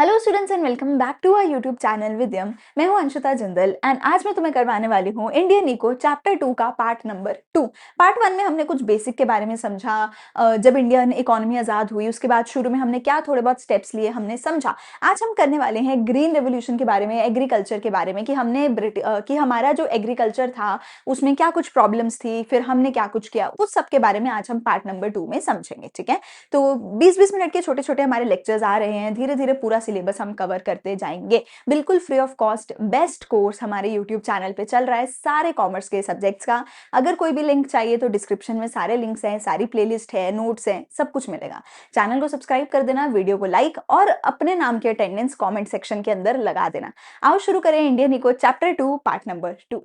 Hello students and welcome back to our YouTube channel Vidyam. मैं हूं Anshita Jindal and आज मैं तुम्हें करवाने वाली हूं इंडियन इको चैप्टर 2 का पार्ट नंबर 2। पार्ट 1 में हमने कुछ बेसिक के बारे में समझा। जब इंडियन इकोनॉमी आजाद हुई उसके बाद शुरू में हमने क्या थोड़े बहुत स्टेप्स लिए हमने समझा। आज हम करने वाले हैं ग्रीन रेवोल्यूशन के बारे में, एग्रीकल्चर के बारे में कि हमने कि हमारा जो एग्रीकल्चर था उसमें क्या कुछ प्रॉब्लम्स थी, फिर हमने क्या कुछ किया, उस सब के बारे में आज हम पार्ट नंबर 2 में समझेंगे। ठीक है, तो 20-20 मिनट के छोटे छोटे हमारे लेक्चर्स आ रहे हैं, धीरे धीरे पूरा सिलेबस हम कवर करते जाएंगे। बिल्कुल free of cost best course हमारे यूट्यूब चैनल पे चल रहा है सारे कॉमर्स के सब्जेक्ट्स का। अगर कोई भी लिंक चाहिए तो डिस्क्रिप्शन में सारे लिंक्स हैं, सारी प्लेलिस्ट है, नोट्स हैं, सब कुछ मिलेगा। चैनल को सब्सक्राइब कर देना, वीडियो को लाइक और अपने नाम की अटेंडेंस कॉमेंट सेक्शन के अंदर लगा देना। आओ शुरू करें Indian eco chapter 2 part number 2।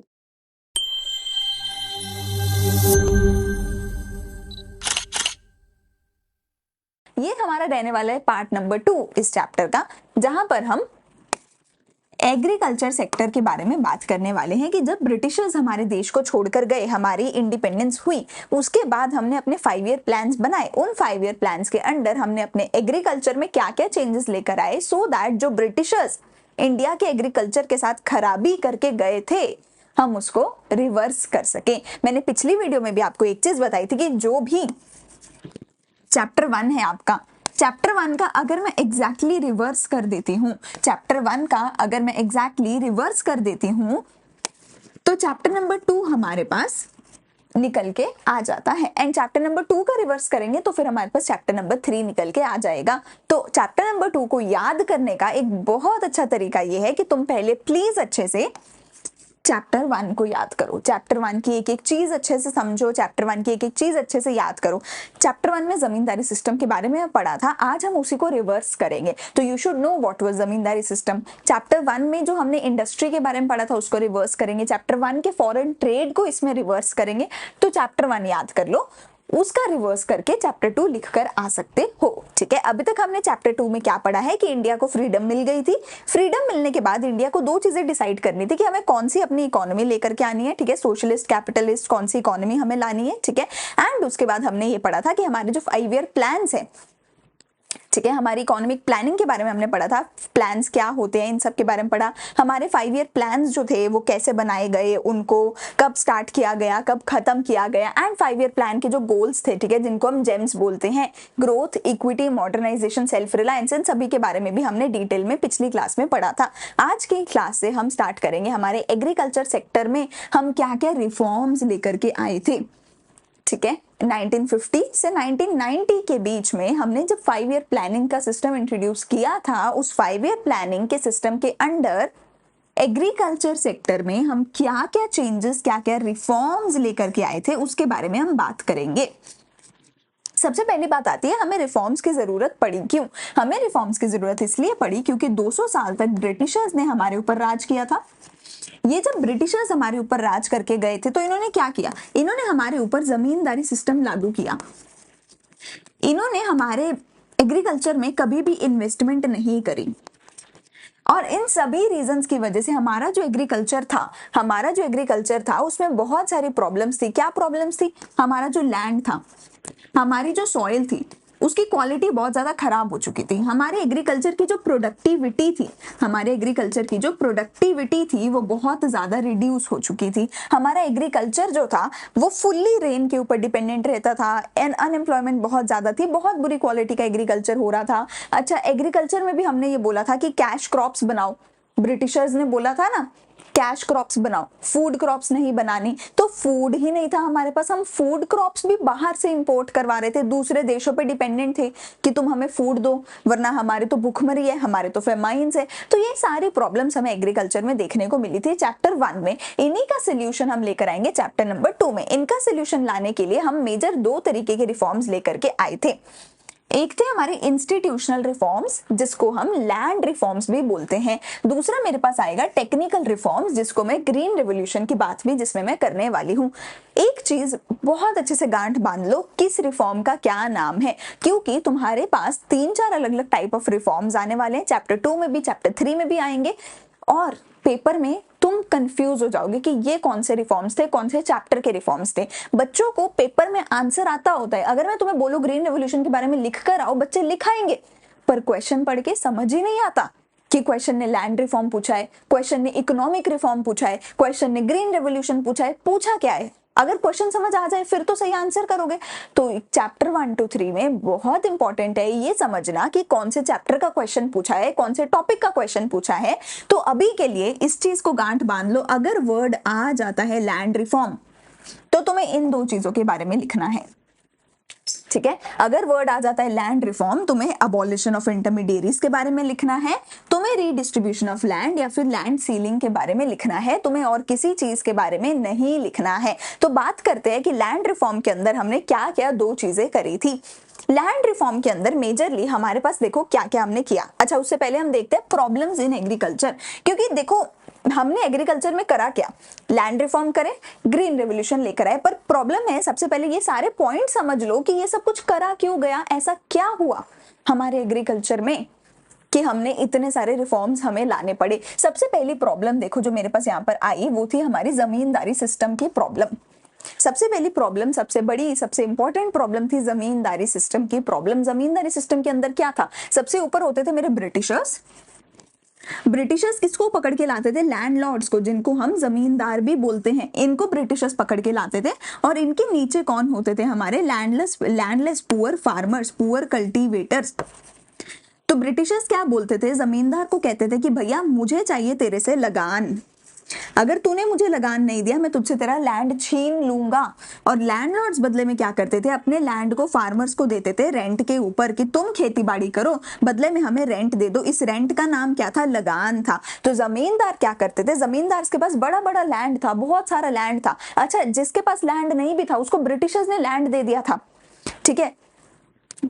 ये हमारा रहने वाला है पार्ट नंबर 2 इस चैप्टर का, जहां पर हम एग्रीकल्चर सेक्टर के बारे में बात करने वाले हैं कि जब ब्रिटिशर्स हमारे देश को छोड़कर गए, हमारी इंडिपेंडेंस हुई, उसके बाद हमने अपने 5 ईयर प्लान्स बनाए। उन 5 ईयर प्लान्स के अंडर हमने अपने एग्रीकल्चर में क्या क्या चेंजेस लेकर आए सो दैट जो ब्रिटिशर्स इंडिया के एग्रीकल्चर के साथ खराबी करके गए थे हम उसको रिवर्स कर सके। मैंने पिछली वीडियो में भी आपको एक चीज बताई थी कि जो भी चैप्टर 1 है आपका, चैप्टर 1 का अगर मैं एग्जैक्टली रिवर्स कर देती हूँ, चैप्टर 1 का अगर मैं एग्जैक्टली रिवर्स कर देती हूँ तो चैप्टर नंबर 2 हमारे पास निकल के आ जाता है। एंड चैप्टर नंबर 2 का रिवर्स करेंगे तो फिर हमारे पास चैप्टर नंबर 3 निकल के आ जाएगा। तो चैप्टर नंबर 2 को याद करने का एक बहुत अच्छा तरीका ये है कि तुम पहले प्लीज अच्छे से चैप्टर 1 को याद करो, चैप्टर 1 की एक एक चीज अच्छे से समझो, चैप्टर 1 की एक एक चीज अच्छे से याद करो। चैप्टर 1 में जमींदारी सिस्टम के बारे में पढ़ा था, आज हम उसी को रिवर्स करेंगे। तो you should know what was zamindari system. Chapter 1 में जो हमने इंडस्ट्री के बारे में पढ़ा था उसको रिवर्स करेंगे, चैप्टर 1 के फॉरेन ट्रेड को इसमें रिवर्स करेंगे। तो चैप्टर 1 याद कर लो, उसका रिवर्स करके चैप्टर 2 लिखकर आ सकते हो। ठीक है, अभी तक हमने चैप्टर 2 में क्या पढ़ा है कि इंडिया को फ्रीडम मिल गई थी। फ्रीडम मिलने के बाद इंडिया को दो चीजें डिसाइड करनी थी कि हमें कौन सी अपनी इकोनॉमी लेकर के आनी है। ठीक है, सोशलिस्ट कैपिटलिस्ट कौन सी इकोनॉमी हमें लानी है। ठीक है, एंड उसके बाद हमने ये पढ़ा था कि हमारे जो 5 ईयर प्लान्स है, ठीक है, हमारी इकोनॉमिक प्लानिंग के बारे में हमने पढ़ा था, प्लान्स क्या होते हैं इन सब के बारे में पढ़ा। हमारे 5 ईयर प्लान्स जो थे वो कैसे बनाए गए, उनको कब स्टार्ट किया गया, कब खत्म किया गया, एंड 5 ईयर प्लान के जो गोल्स थे, ठीक है, जिनको हम जेम्स बोलते हैं, growth, equity, modernization, self reliance, इन सभी के बारे में भी हमने डिटेल में पिछली क्लास में पढ़ा था। आज की क्लास से हम स्टार्ट करेंगे हमारे एग्रीकल्चर सेक्टर में हम क्या क्या रिफॉर्म्स लेकर के आए थे। ठीक है, 1950 से 1990 के बीच में हमने जब 5 ईयर प्लानिंग का सिस्टम इंट्रोड्यूस किया था, उस 5 ईयर प्लानिंग के सिस्टम के अंडर एग्रीकल्चर सेक्टर में हम क्या क्या चेंजेस, क्या क्या रिफॉर्म्स लेकर के आए थे उसके बारे में हम बात करेंगे। सबसे पहली बात आती है हमें रिफॉर्म्स की जरूरत पड़ी क्यों। हमें रिफॉर्म्स की जरूरत इसलिए पड़ी क्योंकि 200 साल तक ब्रिटिशर्स ने हमारे ऊपर राज किया था। ये जब ब्रिटिशर्स हमारे ऊपर राज करके गए थे तो इन्होंने क्या किया, इन्होंने हमारे ऊपर जमींदारी सिस्टम लागू किया। इन्होंने हमारे एग्रीकल्चर में कभी भी इन्वेस्टमेंट नहीं करी, और इन सभी रीजंस की वजह से हमारा जो एग्रीकल्चर था उसमें बहुत सारी प्रॉब्लम्स थी। क्या प्रॉब्लम्स थी, हमारा जो लैंड था, हमारी जो सॉइल थी, उसकी क्वालिटी बहुत ज्यादा खराब हो चुकी थी। हमारे एग्रीकल्चर की जो प्रोडक्टिविटी थी वो बहुत ज्यादा रिड्यूस हो चुकी थी। हमारा एग्रीकल्चर जो था वो फुल्ली रेन के ऊपर डिपेंडेंट रहता था, एंड अनएम्प्लॉयमेंट बहुत ज्यादा थी, बहुत बुरी क्वालिटी का एग्रीकल्चर हो रहा था। अच्छा, एग्रीकल्चर में भी हमने ये बोला था कि कैश क्रॉप्स बनाओ, ब्रिटिशर्स ने बोला था ना कैश क्रॉप्स बनाओ, फूड क्रॉप्स नहीं बनानी। तो फूड ही नहीं था हमारे पास, हम फूड क्रॉप्स भी बाहर से इंपोर्ट करवा रहे थे, दूसरे देशों पे डिपेंडेंट थे कि तुम हमें फूड दो वरना हमारे तो भूखमरी है, हमारे तो फेमाइंस है। तो ये सारी प्रॉब्लम्स हमें एग्रीकल्चर में देखने को मिली थी चैप्टर 1 में। इन्हीं का सोल्यूशन हम लेकर आएंगे चैप्टर नंबर 2 में। इनका सोल्यूशन लाने के लिए हम मेजर 2 तरीके के रिफॉर्म्स लेकर के आए थे। एक थे हमारे इंस्टीट्यूशनल रिफॉर्म्स जिसको हम लैंड रिफॉर्म्स भी बोलते हैं, दूसरा मेरे पास आएगा टेक्निकल रिफॉर्म्स जिसको मैं ग्रीन रेवोल्यूशन की बात भी जिसमें मैं करने वाली हूँ। एक चीज बहुत अच्छे से गांठ बांध लो, किस रिफॉर्म का क्या नाम है, क्योंकि तुम्हारे पास 3-4 अलग अलग टाइप ऑफ रिफॉर्म्स आने वाले हैं, चैप्टर 2 में भी चैप्टर 3 में भी आएंगे, और पेपर में तुम कंफ्यूज हो जाओगे कि ये कौन से रिफॉर्म्स थे, कौन से चैप्टर के रिफॉर्म्स थे। बच्चों को पेपर में आंसर आता होता है, अगर मैं तुम्हें बोलूं ग्रीन रेवोल्यूशन के बारे में लिख कर आओ, बच्चे लिखाएंगे, पर क्वेश्चन पढ़ के समझ ही नहीं आता कि क्वेश्चन ने लैंड रिफॉर्म पूछा है, क्वेश्चन ने इकोनॉमिक रिफॉर्म पूछा है, क्वेश्चन ने ग्रीन रेवोल्यूशन पूछा है, पूछा क्या है। अगर क्वेश्चन समझ आ जाए फिर तो सही आंसर करोगे। तो चैप्टर 1 to 3 में बहुत इंपॉर्टेंट है ये समझना कि कौन से चैप्टर का क्वेश्चन पूछा है, कौन से टॉपिक का क्वेश्चन पूछा है। तो अभी के लिए इस चीज को गांठ बांध लो, अगर वर्ड आ जाता है लैंड रिफॉर्म तो तुम्हें इन दो चीजों के बारे में लिखना है, ठीक है। अगर वर्ड आ जाता है लैंड रिफॉर्म, तुम्हें अबॉलिशन ऑफ इंटरमीडिएरीज के बारे में लिखना है, तुम्हें रीडिस्ट्रीब्यूशन ऑफ लैंड या फिर लैंड सीलिंग के बारे में लिखना है, तुम्हें और किसी चीज के बारे में नहीं लिखना है। तो बात करते हैं कि लैंड रिफॉर्म के अंदर हमने क्या क्या दो चीजें करी थी। लैंड रिफॉर्म के अंदर मेजरली हमारे पास देखो क्या क्या हमने किया। अच्छा, उससे पहले हम देखते हैं प्रॉब्लम्स इन एग्रीकल्चर, क्योंकि देखो हमने एग्रीकल्चर में करा क्या, लैंड रिफॉर्म करे, ग्रीन रेवोल्यूशन लेकर आए, पर प्रॉब्लम है सबसे पहले ये सारे पॉइंट समझ लो कि ये सब कुछ करा क्यों गया, ऐसा क्या हुआ हमारे एग्रीकल्चर में कि हमने इतने सारे रिफॉर्म्स हमें लाने पड़े। सबसे पहली प्रॉब्लम देखो जो मेरे पास यहाँ पर आई वो थी हमारी जमींदारी सिस्टम की प्रॉब्लम। सबसे पहली प्रॉब्लम, सबसे बड़ी, सबसे इंपॉर्टेंट प्रॉब्लम थी जमींदारी सिस्टम की प्रॉब्लम। जमींदारी सिस्टम के अंदर क्या था, सबसे ऊपर होते थे मेरे ब्रिटिशर्स। ब्रिटिशर्स किसको पकड़ के लाते थे, लैंडलॉर्ड्स को, जिनको हम जमींदार भी बोलते हैं, इनको ब्रिटिशर्स पकड़ के लाते थे। और इनके नीचे कौन होते थे, हमारे landless poor farmers, poor cultivators. तो ब्रिटिशर्स क्या बोलते थे, जमींदार को कहते थे कि भैया मुझे चाहिए तेरे से लगान, अगर तूने मुझे लगान नहीं दिया मैं तुझसे तेरा लैंड छीन लूंगा। और लैंडलॉर्ड्स बदले में क्या करते थे, अपने लैंड को फार्मर्स को देते थे रेंट के ऊपर कि तुम खेती बाड़ी करो, बदले में हमें रेंट दे दो। इस रेंट का नाम क्या था, लगान था। तो जमींदार क्या करते थे, जमींदार के पास बड़ा बड़ा लैंड था, बहुत सारा लैंड था। अच्छा, जिसके पास लैंड नहीं भी था उसको ब्रिटिशर्स ने लैंड दे दिया था, ठीक है,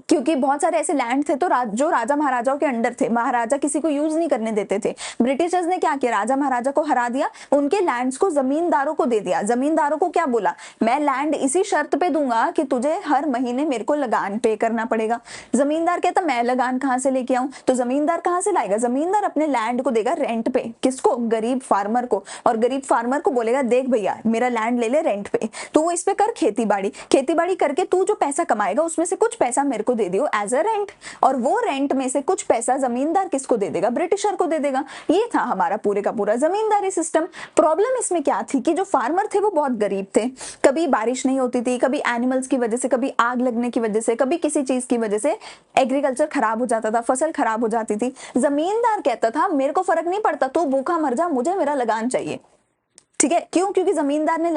क्योंकि बहुत सारे ऐसे लैंड थे तो जो राजा महाराजाओं के अंडर थे, महाराजा किसी को यूज नहीं करने देते थे। ब्रिटिशर्स ने क्या किया, राजा महाराजा को हरा दिया, उनके लैंड्स को जमींदारों को दे दिया। जमींदारों को क्या बोला, मैं लैंड इसी शर्त पे दूंगा कि तुझे हर महीने मेरे को लगान पे करना पड़ेगा। जमींदार कहता मैं लगान कहां से लेके आऊं, तो जमींदार कहां से लाएगा, जमींदार अपने लैंड को देगा रेंट पे, किसको, गरीब फार्मर को। और गरीब फार्मर को बोलेगा देख भैया मेरा लैंड ले ले रेंट पे, तू वो इस पे कर खेती बाड़ी करके तू जो पैसा कमाएगा उसमें से कुछ पैसा मेरे को दे दियो एज अ रेंट, और वो रेंट में से कुछ पैसा जमींदार किसको दे देगा, ब्रिटिशर को दे देगा। ये था हमारा पूरे का पूरा जमींदारी सिस्टम। प्रॉब्लम इसमें क्या थी कि जो फार्मर थे वो बहुत गरीब थे, कभी बारिश नहीं होती थी, कभी एनिमल्स की वजह से, कभी आग लगने की वजह से, कभी किसी चीज की वजह से एग्रीकल्चर खराब हो जाता था, फसल खराब हो जाती थी। जमींदार कहता था मेरे को फर्क नहीं पड़ता, तू भूखा मर जा, मुझे मेरा लगान चाहिए, ठीक है। क्यों, क्योंकि जमींदार ने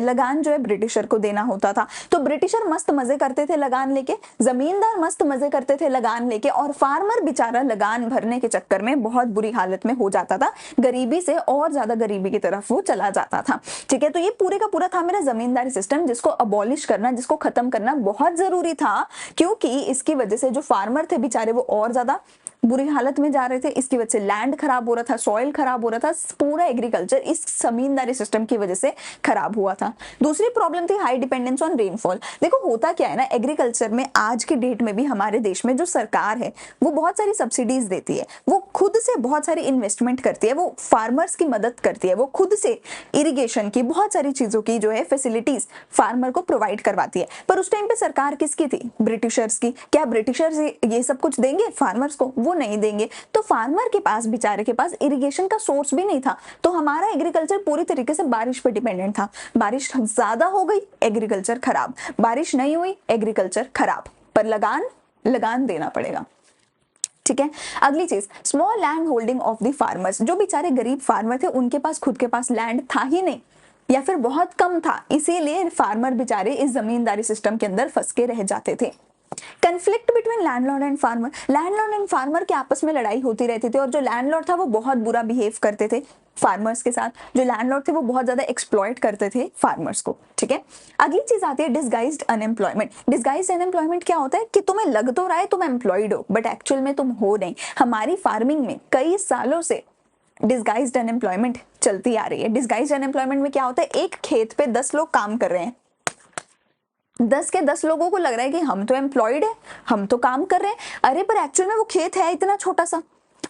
लगान जो है ब्रिटिशर को देना होता था। तो ब्रिटिशर मस्त मजे करते थे लगान लेके, जमींदार मस्त मजे करते थे लगान लेके, और फार्मर बेचारा लगान भरने के चक्कर में बहुत बुरी हालत में हो जाता था, गरीबी से और ज्यादा गरीबी की तरफ वो चला जाता था, ठीक है। तो ये पूरे का पूरा था मेरा जमींदारी सिस्टम, जिसको अबॉलिश करना, जिसको खत्म करना बहुत जरूरी था, क्योंकि इसकी वजह से जो फार्मर थे बेचारे वो और ज्यादा बुरी हालत में जा रहे थे। इसकी वजह से लैंड खराब हो रहा था, सॉइल खराब हो रहा था, पूरा एग्रीकल्चर इस जमींदारी सिस्टम की वजह से खराब हुआ था। दूसरी प्रॉब्लम थी हाई डिपेंडेंस ऑन रेनफॉल। देखो होता क्या है ना, एग्रीकल्चर में आज के डेट में भी हमारे देश में जो सरकार है वो बहुत सारी सब्सिडीज देती है, वो खुद से बहुत सारी इन्वेस्टमेंट करती है, वो फार्मर्स की मदद करती है, वो खुद से इरिगेशन की बहुत सारी चीजों की जो है फैसिलिटीज फार्मर को प्रोवाइड करवाती है। पर उस टाइम पे सरकार किसकी थी, ब्रिटिशर्स की। क्या ब्रिटिशर्स ये सब कुछ देंगे फार्मर्स को, वो नहीं देंगे। तो फार्मर के पास, बेचारे के पास इरिगेशन का सोर्स भी नहीं था। तो हमारा एग्रीकल्चर पूरी तरीके से बारिश पे डिपेंडेंट था। बारिश ज्यादा हो गई, एग्रीकल्चर खराब, बारिश नहीं हुई, एग्रीकल्चर खराब। पर लगान देना पड़ेगा, ठीक है। अगली चीज, small land holding of the farmers. जो बेचारे गरीब फार्मर थे उनके पास खुद के पास लैंड था ही नहीं या फिर बहुत कम था, इसीलिए फार्मर बेचारे इस जमींदारी सिस्टम के अंदर फंस के रह जाते थे। Conflict between landlord and farmer, landlord and farmer के आपस में लड़ाई होती रहती थी, और जो लैंडलॉर्ड था वो बहुत बुरा बिहेव करते थे फार्मर्स के साथ, जो लैंडलॉर्ड थे वो बहुत ज्यादा एक्सप्लॉइट करते थे फार्मर्स को, ठीक है। अगली चीज आती है डिसगाइज्ड अनएम्प्लॉयमेंट। डिसगाइज्ड अनएम्प्लॉयमेंट क्या होता है कि तुम्हें लग तो रहा है तुम एम्प्लॉयड हो, बट एक्चुअल में तुम हो नहीं। हमारी फार्मिंग में कई सालों से डिसगाइज्ड अनएम्प्लॉयमेंट चलती आ रही है। डिसगाइज्ड अनएम्प्लॉयमेंट में क्या होता है, एक खेत पे 10 लोग काम कर रहे हैं, 10 के 10 लोगों को लग रहा है कि हम तो एम्प्लॉयड है, हम तो काम कर रहे हैं, अरे पर एक्चुअल में वो खेत है इतना छोटा सा,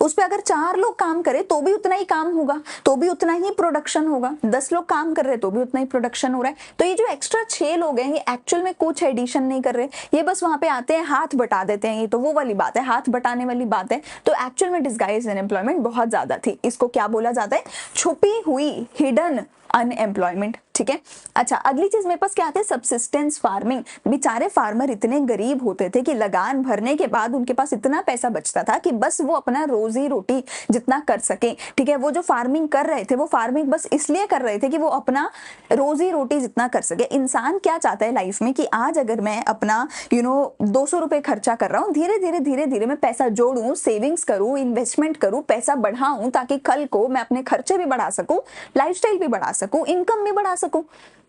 उस पर अगर 4 लोग काम करें तो भी उतना ही काम होगा, तो भी उतना ही प्रोडक्शन होगा। 10 लोग काम कर रहे हैं तो भी उतना ही प्रोडक्शन हो रहा है। तो ये जो एक्स्ट्रा 6 लोग हैं ये एक्चुअल में कुछ एडिशन नहीं कर रहे, ये बस वहां पे आते हैं, हाथ बटा देते हैं। ये तो वो वाली बात है, हाथ बटाने वाली बात है। तो एक्चुअल में डिस्गाइज अनएम्प्लॉयमेंट बहुत ज्यादा थी। इसको क्या बोला जाता है? छुपी हुई, हिडन अनएम्प्लॉयमेंट। ठीक है। अच्छा, अगली चीज मेरे पास क्या आती है? Subsistence farming. बेचारे फार्मर इतने गरीब होते थे कि लगान भरने के बाद उनके पास इतना पैसा बचता था कि बस वो अपना रोजी रोटी जितना कर सके। ठीक है। वो जो फार्मिंग कर रहे थे वो फार्मिंग बस इसलिए कर रहे थे कि वो अपना रोजी रोटी जितना कर सके। इंसान क्या चाहता है लाइफ में कि आज अगर मैं अपना 200 रुपए खर्चा कर रहा हूँ, धीरे धीरे धीरे धीरे मैं पैसा जोड़ूं, सेविंग्स करूं, इन्वेस्टमेंट करूं, पैसा बढ़ाऊं, ताकि कल को मैं अपने खर्चे भी बढ़ा सकूं, लाइफस्टाइल भी बढ़ा सकूं, इनकम भी बढ़ा सकूं।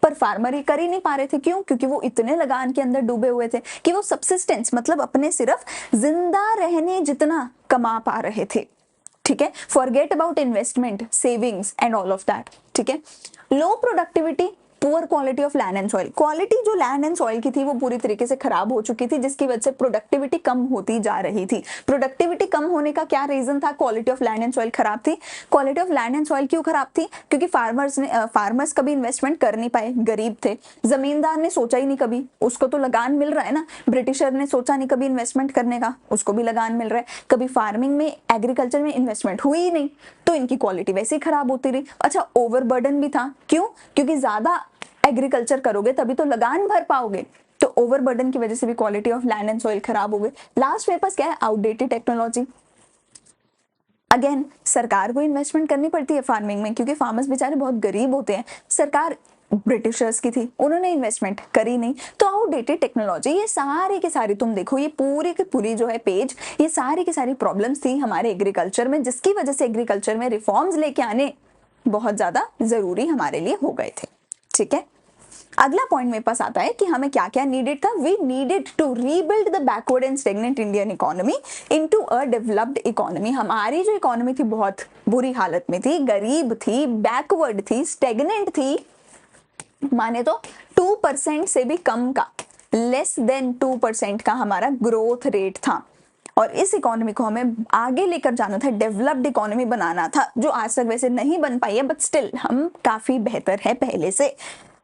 पर फार्मर ये कर ही नहीं पा रहे थे। क्यों? क्योंकि वो इतने लगान के अंदर डूबे हुए थे कि वो सब्सिस्टेंस मतलब अपने सिर्फ जिंदा रहने जितना कमा पा रहे थे। ठीक है। Forget about investment, savings and all of that. ठीक है। लो productivity, poor quality of land and soil. Quality जो लैंड एंड सॉइल की थी वो पूरी तरीके से खराब हो चुकी थी, जिसकी वजह से प्रोडक्टिविटी कम होती जा रही थी। प्रोडक्टिविटी कम होने का क्या रीजन था? Quality of land and soil खराब थी। Quality of land and soil क्यों खराब थी? क्योंकि फार्मर्स कभी इन्वेस्टमेंट कर नहीं पाए, गरीब थे। जमींदार ने सोचा ही नहीं कभी, उसको तो लगान मिल रहा है ना। ब्रिटिशर ने सोचा नहीं कभी इन्वेस्टमेंट करने का, उसको भी लगान मिल रहा है। कभी फार्मिंग में, एग्रीकल्चर में इन्वेस्टमेंट हुई ही नहीं, तो इनकी क्वालिटी वैसे ही खराब होती रही। अच्छा, ओवरबर्डन भी था। क्यों? क्योंकि ज्यादा एग्रीकल्चर करोगे तभी तो लगान भर पाओगे। तो ओवरबर्डन की वजह से भी quality of land and soil खराब हो गई। लास्ट मेरे पास क्या है? Outdated technology. अगेन सरकार को इन्वेस्टमेंट करनी पड़ती है फार्मिंग में, क्योंकि फार्मर्स बेचारे बहुत गरीब होते हैं। सरकार ब्रिटिशर्स की थी, उन्होंने इन्वेस्टमेंट करी नहीं। तो आउटडेटेड टेक्नोलॉजी, ये सारी की सारी, तुम देखो ये पूरी की पूरी जो है पेज, ये सारी की सारी प्रॉब्लम्स थी हमारे एग्रीकल्चर में, जिसकी वजह से एग्रीकल्चर में रिफॉर्म्स लेके आने बहुत ज्यादा जरूरी हमारे लिए हो गए थे। ठीक है। अगला पॉइंट मेरे पास आता है कि हमें क्या क्या नीडेड था। We needed to rebuild the backward and stagnant Indian economy into a developed economy. हमारी जो इकोनॉमी थी बहुत बुरी हालत में थी, गरीब थी, बैकवर्ड थी, स्टेगनेंट थी, माने तो 2% से भी कम का, लेस देन 2% का हमारा ग्रोथ रेट था। और इस इकोनॉमी को हमें आगे लेकर जाना था, डेवलप्ड इकोनॉमी बनाना था, जो आज तक वैसे नहीं बन पाई है, बट स्टिल हम काफी बेहतर है पहले से।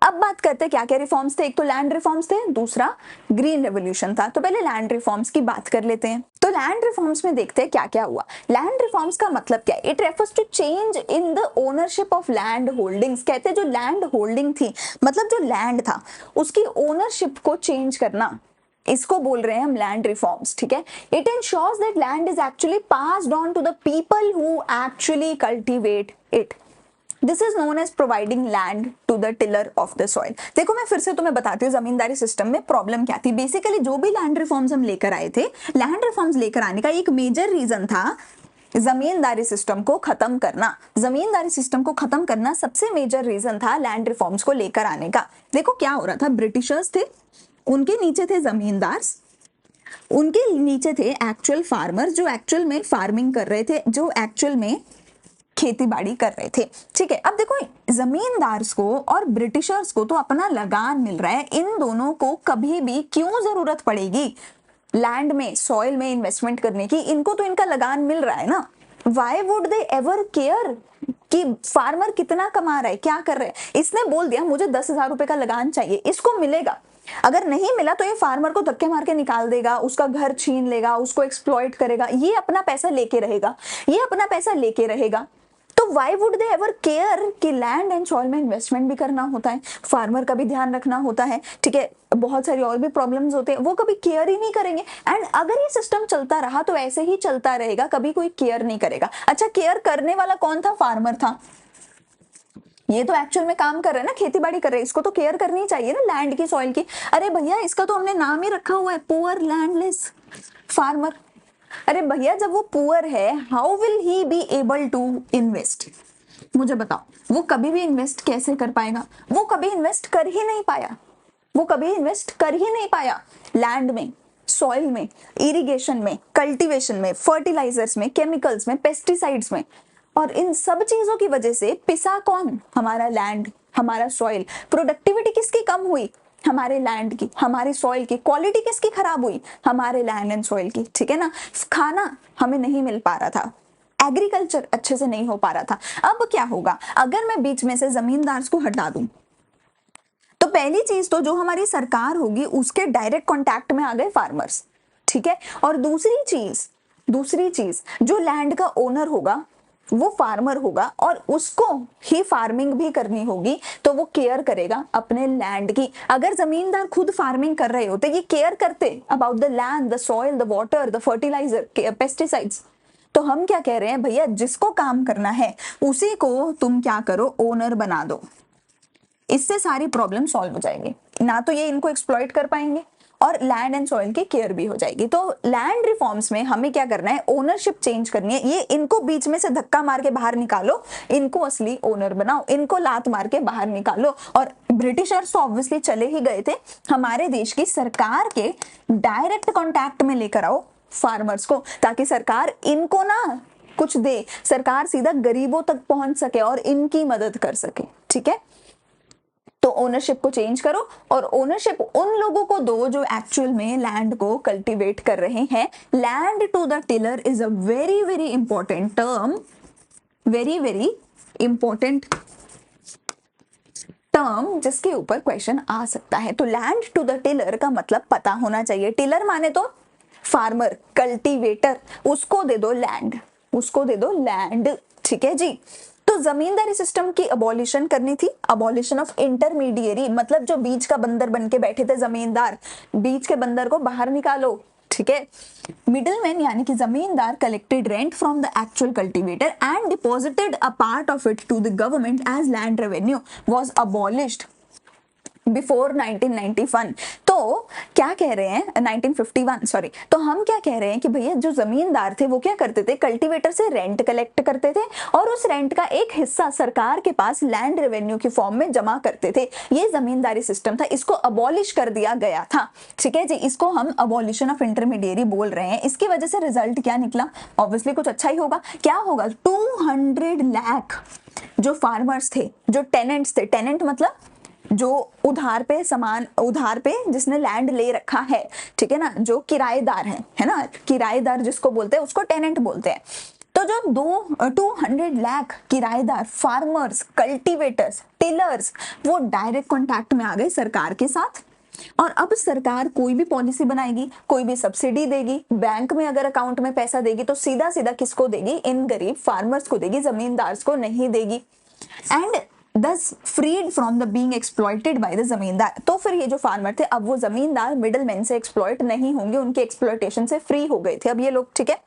अब बात करते हैं क्या क्या रिफॉर्म्स थे। एक तो लैंड रिफॉर्म्स थे, दूसरा ग्रीन रेवोल्यूशन था। तो पहले लैंड रिफॉर्म्स की बात कर लेते हैं। तो लैंड रिफॉर्म्स में देखते हैं क्या क्या हुआ। लैंड रिफॉर्म्स का मतलब क्या है? It refers to change in the ownership of land holdings. कहते हैं जो लैंड होल्डिंग थी, मतलब जो लैंड था उसकी ओनरशिप को चेंज करना, इसको बोल रहे हैं हम लैंड रिफॉर्म्स। ठीक है। It ensures that land is actually passed on to the people who actually cultivate it. This is known as providing land to the tiller of the soil. देखो मैं फिर से तुम्हें बताती हूँ जमींदारी सिस्टम में प्रॉब्लम क्या थी। बेसिकली जो भी लैंड रिफॉर्म्स हम लेकर आए थे, लैंड रिफॉर्म्स लेकर आने का एक मेजर रीजन था जमींदारी सिस्टम को खत्म करना। जमींदारी सिस्टम को खत्म करना सबसे मेजर रीजन था लैंड रिफॉर्म्स को लेकर आने का। देखो क्या हो रहा था, ब्रिटिशर्स थे, उनके नीचे थे जमींदार, उनके नीचे थे एक्चुअल फार्मर जो एक्चुअल में फार्मिंग कर रहे थे, जो एक्चुअल में खेती बाड़ी कर रहे थे। ठीक है। अब देखो जमींदार को और ब्रिटिशर्स को तो अपना लगान मिल रहा है, इन दोनों को कभी भी क्यों जरूरत पड़ेगी लैंड में, सॉइल में इन्वेस्टमेंट करने की? इनको तो इनका लगान मिल रहा है ना। Why would they ever care कि फार्मर कितना कमा रहा है, क्या कर रहा है? इसने बोल दिया मुझे 10,000 रुपए का लगान चाहिए, इसको मिलेगा। अगर नहीं मिला तो ये फार्मर को धक्के मार के निकाल देगा, उसका घर छीन लेगा, उसको एक्सप्लॉइट करेगा, ये अपना पैसा लेके रहेगा, ये अपना पैसा लेके रहेगा। तो why would they ever care कि लैंड एंड सॉइल में इन्वेस्टमेंट भी करना होता है, फार्मर का भी ध्यान रखना होता है। ठीक है। बहुत सारी और भी प्रॉब्लम्स होते हैं, वो कभी केयर ही नहीं करेंगे। एंड अगर ये सिस्टम चलता रहा तो ऐसे ही चलता रहेगा, कभी कोई केयर नहीं करेगा। अच्छा, केयर करने वाला कौन था? फार्मर था। ये तो एक्चुअल में काम कर रहे हैं ना, खेती बाड़ी कर रहे हैं, इसको तो केयर करनी चाहिए ना लैंड की, सॉइल की। अरे भैया इसका तो हमने नाम ही रखा हुआ है, पुअर लैंडलेस फार्मर। अरे भैया जब वो पुअर है, how will he be able to invest? मुझे बताओ, वो कभी भी इन्वेस्ट कैसे कर पाएगा? वो कभी इन्वेस्ट कर ही नहीं पाया, वो कभी इन्वेस्ट कर ही नहीं पाया लैंड में, सॉइल में, इरिगेशन में, कल्टीवेशन में, फर्टिलाइजर्स में, केमिकल्स में, पेस्टिसाइड्स में। और इन सब चीजों की वजह से पिसा कौन? हमारा लैंड, हमारा सॉइल। प्रोडक्टिविटी किसकी कम हुई? हमारे लैंड की, हमारी सॉइल की। क्वालिटी किसकी खराब हुई? हमारे लैंड एंड सॉइल की। ठीक है ना। खाना हमें नहीं मिल पा रहा था, एग्रीकल्चर अच्छे से नहीं हो पा रहा था। अब क्या होगा, अगर मैं बीच में से जमींदार को हटा दूं तो पहली चीज तो जो हमारी सरकार होगी उसके डायरेक्ट कांटेक्ट में आ गए फार्मर्स, ठीक है। और दूसरी चीज जो लैंड का ओनर होगा वो फार्मर होगा और उसको ही फार्मिंग भी करनी होगी, तो वो केयर करेगा अपने लैंड की। अगर जमींदार खुद फार्मिंग कर रहे होते, ये केयर करते about the land, the soil, the water, the fertiliser, pesticides, तो हम क्या कह रहे हैं भैया, जिसको काम करना है उसी को तुम क्या करो, ओनर बना दो। इससे सारी प्रॉब्लम सॉल्व हो जाएगी, ना तो ये इनको एक्सप्लॉइट कर पाएंगे और लैंड एंड सॉइल की केयर भी हो जाएगी। तो लैंड रिफॉर्म्स में हमें क्या करना है, ओनरशिप चेंज करनी है। ये इनको बीच में से धक्का मार के बाहर निकालो, इनको असली ओनर बनाओ, इनको लात मार के बाहर निकालो। और ब्रिटिशर्स तो ऑब्वियसली चले ही गए थे, हमारे देश की सरकार के डायरेक्ट कॉन्टैक्ट में लेकर आओ फार्मर्स को, ताकि सरकार इनको ना कुछ दे, सरकार सीधा गरीबों तक पहुंच सके और इनकी मदद कर सके, ठीक है। तो ओनरशिप को चेंज करो और ओनरशिप उन लोगों को दो जो एक्चुअल में लैंड को कल्टीवेट कर रहे हैं। Land to the tiller is a very very important term, very important term जिसके ऊपर क्वेश्चन आ सकता है। तो लैंड टू द टिलर का मतलब पता होना चाहिए। टिलर माने तो फार्मर, कल्टीवेटर, उसको दे दो लैंड, उसको दे दो लैंड, ठीक है जी। तो जमींदारी सिस्टम की अबॉलिशन करनी थी, अबॉलिशन ऑफ इंटरमीडिएरी, मतलब जो बीच का बंदर बन के बैठे थे जमींदार, बीच के बंदर को बाहर निकालो, ठीक है। मिडलमैन यानी कि zamindar collected rent from the actual cultivator and deposited a part of it to the government as land revenue was abolished before 1991। तो क्या कह रहे हैं, 1951 सॉरी। तो हम क्या कह रहे हैं कि भैया जो जमींदार थे वो क्या करते थे, कल्टीवेटर से रेंट कलेक्ट करते थे और उस रेंट का एक हिस्सा सरकार के पास लैंड रेवेन्यू की फॉर्म में जमा करते थे। ये जमींदारी सिस्टम था, इसको अबॉलिश कर दिया गया था, ठीक है जी। इसको हम अबॉलिशन ऑफ इंटरमीडिएरी बोल रहे हैं। इसकी वजह से रिजल्ट क्या निकला, ऑब्वियसली कुछ अच्छा ही होगा। क्या होगा, 200 लाख जो फार्मर्स थे, जो टेनेंट्स थे, टेनेंट मतलब जो उधार पे सामान, उधार पे जिसने लैंड ले रखा है, ठीक है ना, जो किराएदार है ना, किराएदार जिसको बोलते हैं उसको टेनेंट बोलते हैं। तो जो 200 लाख किराएदार, फार्मर्स, कल्टीवेटर्स, टिलर्स, वो डायरेक्ट कॉन्टैक्ट में आ गए सरकार के साथ। और अब सरकार कोई भी पॉलिसी बनाएगी, कोई भी सब्सिडी देगी, बैंक में अगर अकाउंट में पैसा देगी तो सीधा सीधा किसको देगी, इन गरीब फार्मर्स को देगी, जमींदार को नहीं देगी। And thus freed from the being exploited by the जमींदार। तो फिर ये जो फार्मर थे, अब वो जमींदार मिडलमैन से एक्सप्लॉइट नहीं होंगे, उनके एक्सप्लॉइटेशन से फ्री हो गए थे अब ये लोग, ठीक है।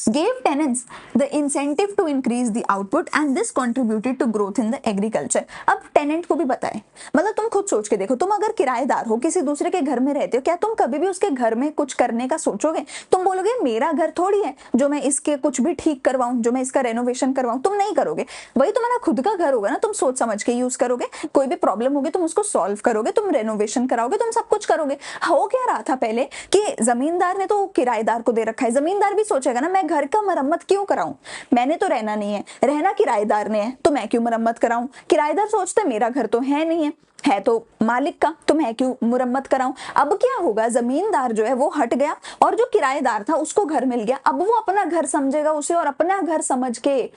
gave tenants the incentive to increase the output and this contributed to growth in the agriculture। अब टेनेंट को भी बताएं, मतलब तुम खुद सोच के देखो, तुम अगर किराएदार हो, किसी दूसरे के घर में रहते हो, क्या तुम कभी भी उसके घर में कुछ करने का सोचोगे? तुम बोलोगे मेरा घर थोड़ी है जो मैं इसके कुछ भी ठीक करवाऊं, जो मैं इसका रेनोवेशन करवाऊं, तुम नहीं करोगे। वही तुम्हारा खुद का घर होगा ना, तुम सोच समझ के यूज करोगे, कोई भी प्रॉब्लम होगी तुम उसको सॉल्व करोगे, तुम रेनोवेशन कराओगे, तुम सब कुछ करोगे। हो क्या रहा था पहले कि जमींदार ने तो किराएदार को दे रखा है, जमींदार भी सोचेगा ना मैं घर का मरम्मत क्यों कराऊं, मैंने तो रहना नहीं है, रहना किराएदार ने है तो मैं क्यों मरम्मत कराऊं। किराएदार सोचते मेरा घर तो है नहीं है तो मालिक का, तो मैं क्यों मुरम्मत कराऊं। अब क्या होगा, जमींदार जो है वो हट गया और जो किराएदार था उसको घर मिल गया। अब वो अपना घर समझेगा उसे और अपना घर समझ के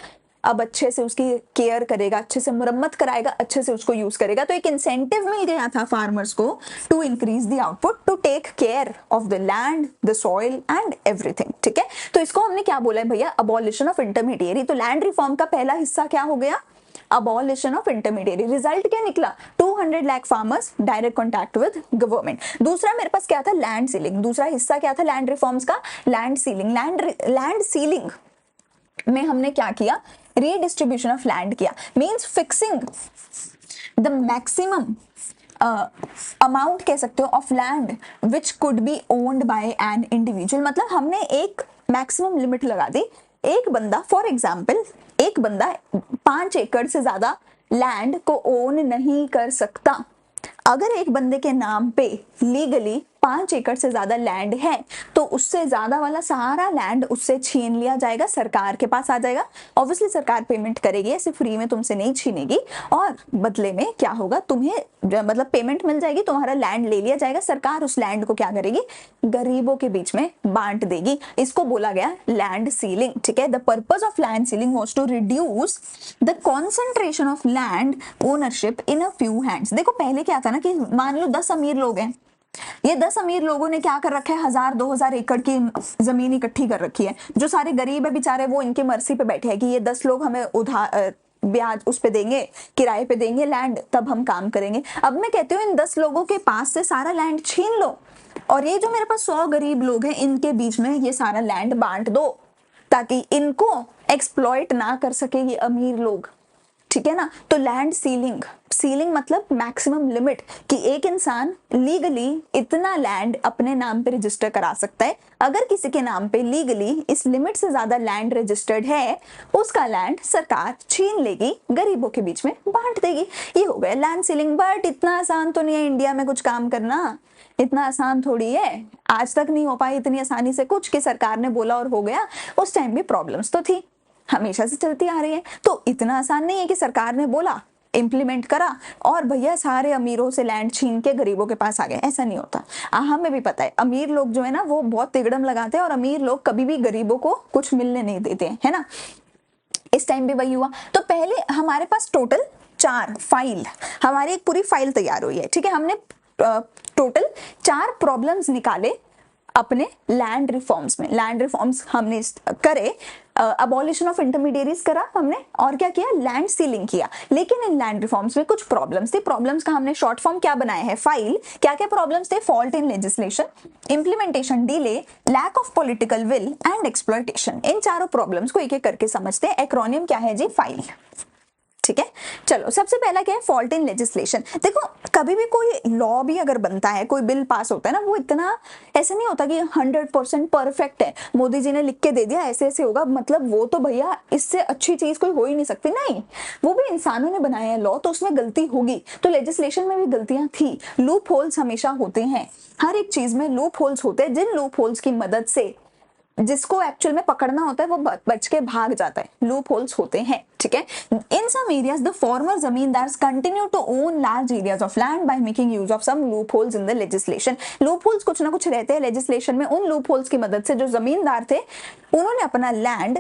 अब अच्छे से उसकी केयर करेगा, अच्छे से मुरम्मत कराएगा, अच्छे से उसको यूज करेगा। तो एक इंसेंटिव मिल गया था फार्मर्स को to increase the output, to take care of the land, the soil and everything, ठीक है। तो इसको हमने क्या बोला है भैया, अबॉलिशन ऑफ इंटरमीडिएरी। तो लैंड रिफॉर्म का पहला हिस्सा क्या हो गया, अबॉलिशन ऑफ इंटरमीडिएरी। रिजल्ट क्या निकला, 200 lakh farmers, direct contact with government. दूसरा मेरे पास क्या था, लैंड सीलिंग। दूसरा हिस्सा क्या था लैंड रिफॉर्म्स का, लैंड सीलिंग। लैंड सीलिंग में हमने क्या किया, रीडिस्ट्रीब्यूशन ऑफ लैंड किया, means fixing the maximum amount कह सकते हो of land which could be owned by an individual. मतलब हमने एक मैक्सिमम लिमिट लगा दी। एक बंदा, फॉर एग्जाम्पल एक बंदा 5 एकड़ से ज्यादा लैंड को ओन नहीं कर सकता। अगर एक बंदे के नाम पे लीगली 5 एकड़ से ज्यादा लैंड है तो उससे ज्यादा वाला सारा लैंड उससे छीन लिया जाएगा, सरकार के पास आ जाएगा। ऑब्वियसली सरकार पेमेंट करेगी, ऐसे फ्री में तुमसे नहीं छीनेगी, और बदले में क्या होगा, तुम्हें मतलब पेमेंट मिल जाएगी, तुम्हारा लैंड ले लिया जाएगा, सरकार उस लैंड को क्या करेगी, गरीबों के बीच में बांट देगी। इसको बोला गया लैंड सीलिंग, ठीक है। The purpose of land ceiling was to reduce the concentration of land ownership in a few hands. देखो पहले क्या था ना कि मान लो 10 अमीर लोग हैं, ये 10 अमीर लोगों ने क्या कर रखा है, 1000-2000 एकड़ की जमीन इकट्ठी कर रखी है। जो सारे गरीब है बेचारे वो इनके मर्जी पे बैठे हैं कि ये 10 लोग हमें उधार ब्याज उस पे देंगे, किराए पे देंगे लैंड, तब हम काम करेंगे। अब मैं कहती हूँ इन 10 लोगों के पास से सारा लैंड छीन लो और ये जो मेरे पास 100 गरीब लोग हैं इनके बीच में ये सारा लैंड बांट दो ताकि इनको एक्सप्लॉइट ना कर सके ये अमीर लोग, ठीक है ना। तो लैंड सीलिंग, सीलिंग मतलब मैक्सिमम लिमिट कि एक इंसान लीगली इतना लैंड अपने नाम पे रजिस्टर करा सकता है। अगर किसी के नाम पे लीगली इस लिमिट से ज्यादा लैंड रजिस्टर्ड है उसका लैंड सरकार छीन लेगी, गरीबों के बीच में बांट देगी। ये हो गया लैंड सीलिंग। बट इतना आसान तो नहीं है इंडिया में कुछ काम करना, इतना आसान थोड़ी है। आज तक नहीं हो पाई इतनी आसानी से कुछ कि सरकार ने बोला और हो गया। उस टाइम भी प्रॉब्लम्स तो थी, हमेशा से चलती आ रही है। तो इतना आसान नहीं है कि सरकार ने बोला इंप्लीमेंट करा और भैया सारे अमीरों से लैंड छीन के गरीबों के पास आ गए, ऐसा नहीं होता। हमें भी पता है अमीर लोग जो है ना वो बहुत तिगड़म लगाते हैं और अमीर लोग कभी भी गरीबों को कुछ मिलने नहीं देते, है ना। इस टाइम भी वही हुआ। तो पहले हमारे पास टोटल 4 फाइल, हमारी एक पूरी फाइल तैयार हुई है, ठीक है। हमने टोटल 4 प्रॉब्लम्स निकाले अपने लैंड रिफॉर्म्स में। लैंड रिफॉर्म्स हमने करे, अबॉलिशन ऑफ इंटरमीडिएरीज करा हमने, और क्या किया, लैंड सीलिंग किया। लेकिन इन लैंड रिफॉर्म्स में कुछ प्रॉब्लम्स थे। प्रॉब्लम्स का हमने शॉर्ट फॉर्म क्या बनाया है, फाइल। क्या क्या प्रॉब्लम्स थे, fault in legislation, implementation delay, lack of political will and exploitation. इन चारों प्रॉब्लम्स को एक एक करके समझते हैं। एक्रोनियम क्या है जी, फाइल, ठीक है। चलो सबसे पहला क्या है, फॉल्ट इन लेजिस्लेशन। देखो कभी भी कोई लॉ भी अगर बनता है, कोई बिल पास होता है ना, वो इतना ऐसे नहीं होता कि 100% परफेक्ट है, मोदी जी ने लिख के दे दिया ऐसे ऐसे होगा, मतलब वो तो भैया इससे अच्छी चीज कोई हो ही नहीं सकती। नहीं, वो भी इंसानों ने बनाया है लॉ, तो उसमें गलती होगी। तो लेजिस्लेशन में भी गलतियां थी। लूप होल्स हमेशा होते हैं, हर एक चीज में लूप होल्स होते हैं, जिन लूप होल्स की मदद से जिसको एक्चुअल में पकड़ना होता है वो बच के भाग जाता है, लूप होल्स होते हैं, ठीक है। In some areas the former zamindars continue to own large areas of land by making use of some loopholes in the legislation. Loopholes कुछ ना कुछ रहते हैं लेजिस्लेशन में। उन लूप होल्स की मदद से जो जमींदार थे उन्होंने अपना लैंड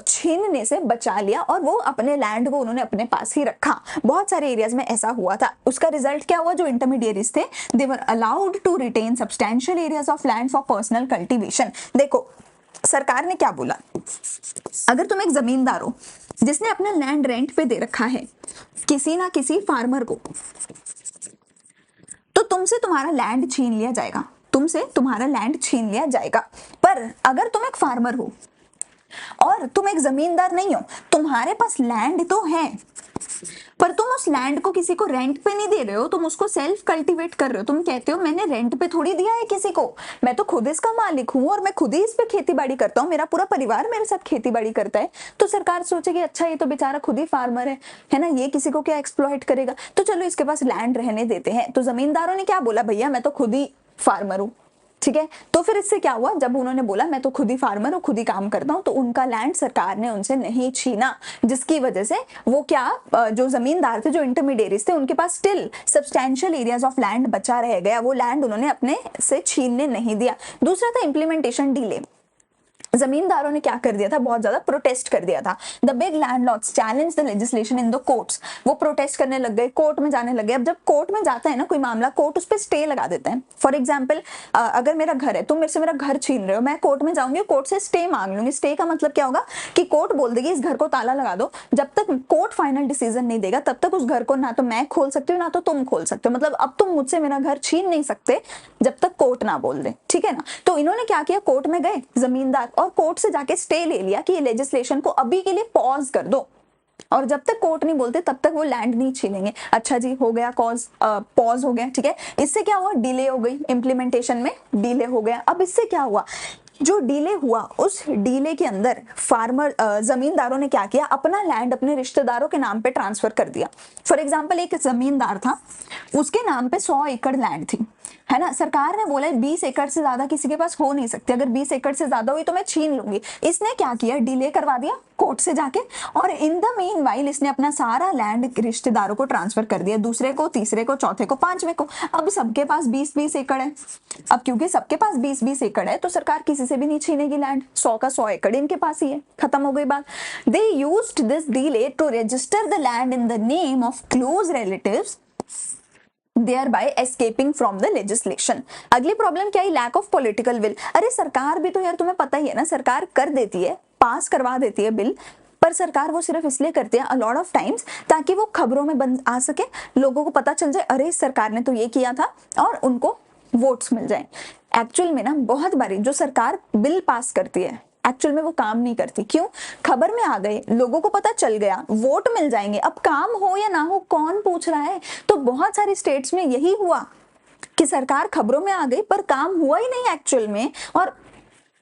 छीनने से बचा लिया और वो अपने लैंड को उन्होंने अपने पास ही रखा। बहुत सारे एरियाज में ऐसा हुआ था। उसका रिजल्ट क्या हुआ, जो इंटरमीडिएरीज थे they were allowed to retain substantial areas of land for personal cultivation. देखो सरकार ने क्या बोला, अगर तुम एक जमींदार हो जिसने अपना लैंड रेंट पे दे रखा है किसी ना किसी फार्मर को, तो तुमसे तुम्हारा लैंड छीन लिया जाएगा, तुमसे तुम्हारा लैंड छीन लिया जाएगा। पर अगर तुम एक फार्मर हो और तुम एक जमींदार नहीं हो, तुम्हारे पास लैंड तो है पर तुम उस लैंड को किसी को रेंट पे नहीं दे रहे हो, तुम उसको सेल्फ कल्टीवेट कर रहे हो। तुम कहते हो मैंने रेंट पे थोड़ी दिया है किसी को, मैं तो खुद इसका मालिक हूँ और मैं खुद ही इस पे खेती बाड़ी करता हूँ, मेरा पूरा परिवार मेरे साथ खेती बाड़ी करता है। तो सरकार सोचेगी अच्छा ये तो बेचारा खुद ही फार्मर है ना, ये किसी को क्या एक्सप्लॉइट करेगा, तो चलो इसके पास लैंड रहने देते हैं। तो जमींदारों ने क्या बोला, भैया मैं तो खुद ही फार्मर हूँ, ठीक है। तो फिर इससे क्या हुआ, जब उन्होंने बोला मैं तो खुद ही फार्मर हूँ, खुद ही काम करता हूँ, तो उनका लैंड सरकार ने उनसे नहीं छीना, जिसकी वजह से वो क्या, जो जमींदार थे, जो इंटरमीडिएरीज थे, उनके पास still substantial areas of land बचा रह गया, वो लैंड उन्होंने अपने से छीनने नहीं दिया। दूसरा था इंप्लीमेंटेशन डिले। जमींदारों ने क्या कर दिया था, बहुत ज्यादा प्रोटेस्ट कर दिया था। The big landlords challenge the legislation in the courts. वो प्रोटेस्ट करने लग गए, कोर्ट में जाने लगे। अब जब कोर्ट में जाता है ना कोई मामला, कोर्ट उस पर स्टे लगा देते हैं। फॉर एग्जाम्पल अगर मेरा घर है, तुम मेरे से मेरा घर छीन रहे हो, मैं कोर्ट में जाऊंगी, कोर्ट से स्टे मांग लूंगी। स्टे का मतलब क्या होगा कि कोर्ट बोल देगी इस घर को ताला लगा दो, जब तक कोर्ट फाइनल डिसीजन नहीं देगा तब तक उस घर को ना तो मैं खोल सकती हूँ ना तो तुम खोल सकते हो। मतलब अब तुम मुझसे मेरा घर छीन नहीं सकते जब तक कोर्ट ना बोल दे, ठीक है ना। तो इन्होंने क्या किया, कोर्ट में गए जमींदार और कोर्ट से जाके स्टे ले लिया कि ये लेजिस्लेशन को अभी के लिए पॉज कर दो, और जब तक कोर्ट नहीं बोलते तब तक वो लैंड नहीं छीनेंगे। अच्छा जी, हो गया कॉज, पॉज हो गया, ठीक है। इससे क्या हुआ, डिले हो गई, इंप्लीमेंटेशन में डिले हो गया। अब इससे क्या हुआ, जो डीले हुआ उस डीले के अंदर फार्मर जमींदारों ने क्या किया, अपना लैंड अपने रिश्तेदारों के नाम पे ट्रांसफर कर दिया। फॉर एग्जांपल एक जमींदार था, उसके नाम पे 100 एकड़ लैंड थी, है ना। सरकार ने बोला 20 एकड़ से ज्यादा किसी के पास हो नहीं सकती, अगर 20 एकड़ से ज्यादा हुई तो मैं छीन लूंगी। इसने क्या किया, डिले करवा दिया कोर्ट से जाके, और इन द मीन वाइल इसने अपना सारा लैंड रिश्तेदारों को ट्रांसफर कर दिया, दूसरे को, तीसरे को, चौथे को, पांचवें को। अब सबके पास 20-20 एकड़ है। अब क्योंकि सबके पास 20-20 एकड़ है तो सरकार किसी से भी नहीं छीनेगी लैंड, 100 का 100 एकड़ इनके पास ही है, खत्म हो गई बात। They used this delay to register the land in the name of close relatives, thereby escaping from the legislation। अगली प्रॉब्लम क्या है, लैक ऑफ पॉलिटिकल विल। अरे सरकार भी तो यार, तुम्हें पता ही है ना, सरकार कर देती है, पास करवा देती है बिल, पर सरकार वो सिर्फ इसलिए करती है अलॉट ऑफ टाइम्स ताकि वो खबरों में बन आ सके, लोगों को पता चल जाए अरे सरकार ने तो ये किया था, और उनको वोट्स मिल जाए। एक्चुअल में ना बहुत बारी जो सरकार बिल पास करती है एक्चुअल में वो काम नहीं करती। क्यों, खबर में आ गए, लोगों को पता चल गया, वोट मिल जाएंगे, अब काम हो या ना हो कौन पूछ रहा है। तो बहुत सारी स्टेट्स में यही हुआ कि सरकार खबरों में आ गई पर काम हुआ ही नहीं एक्चुअल में, और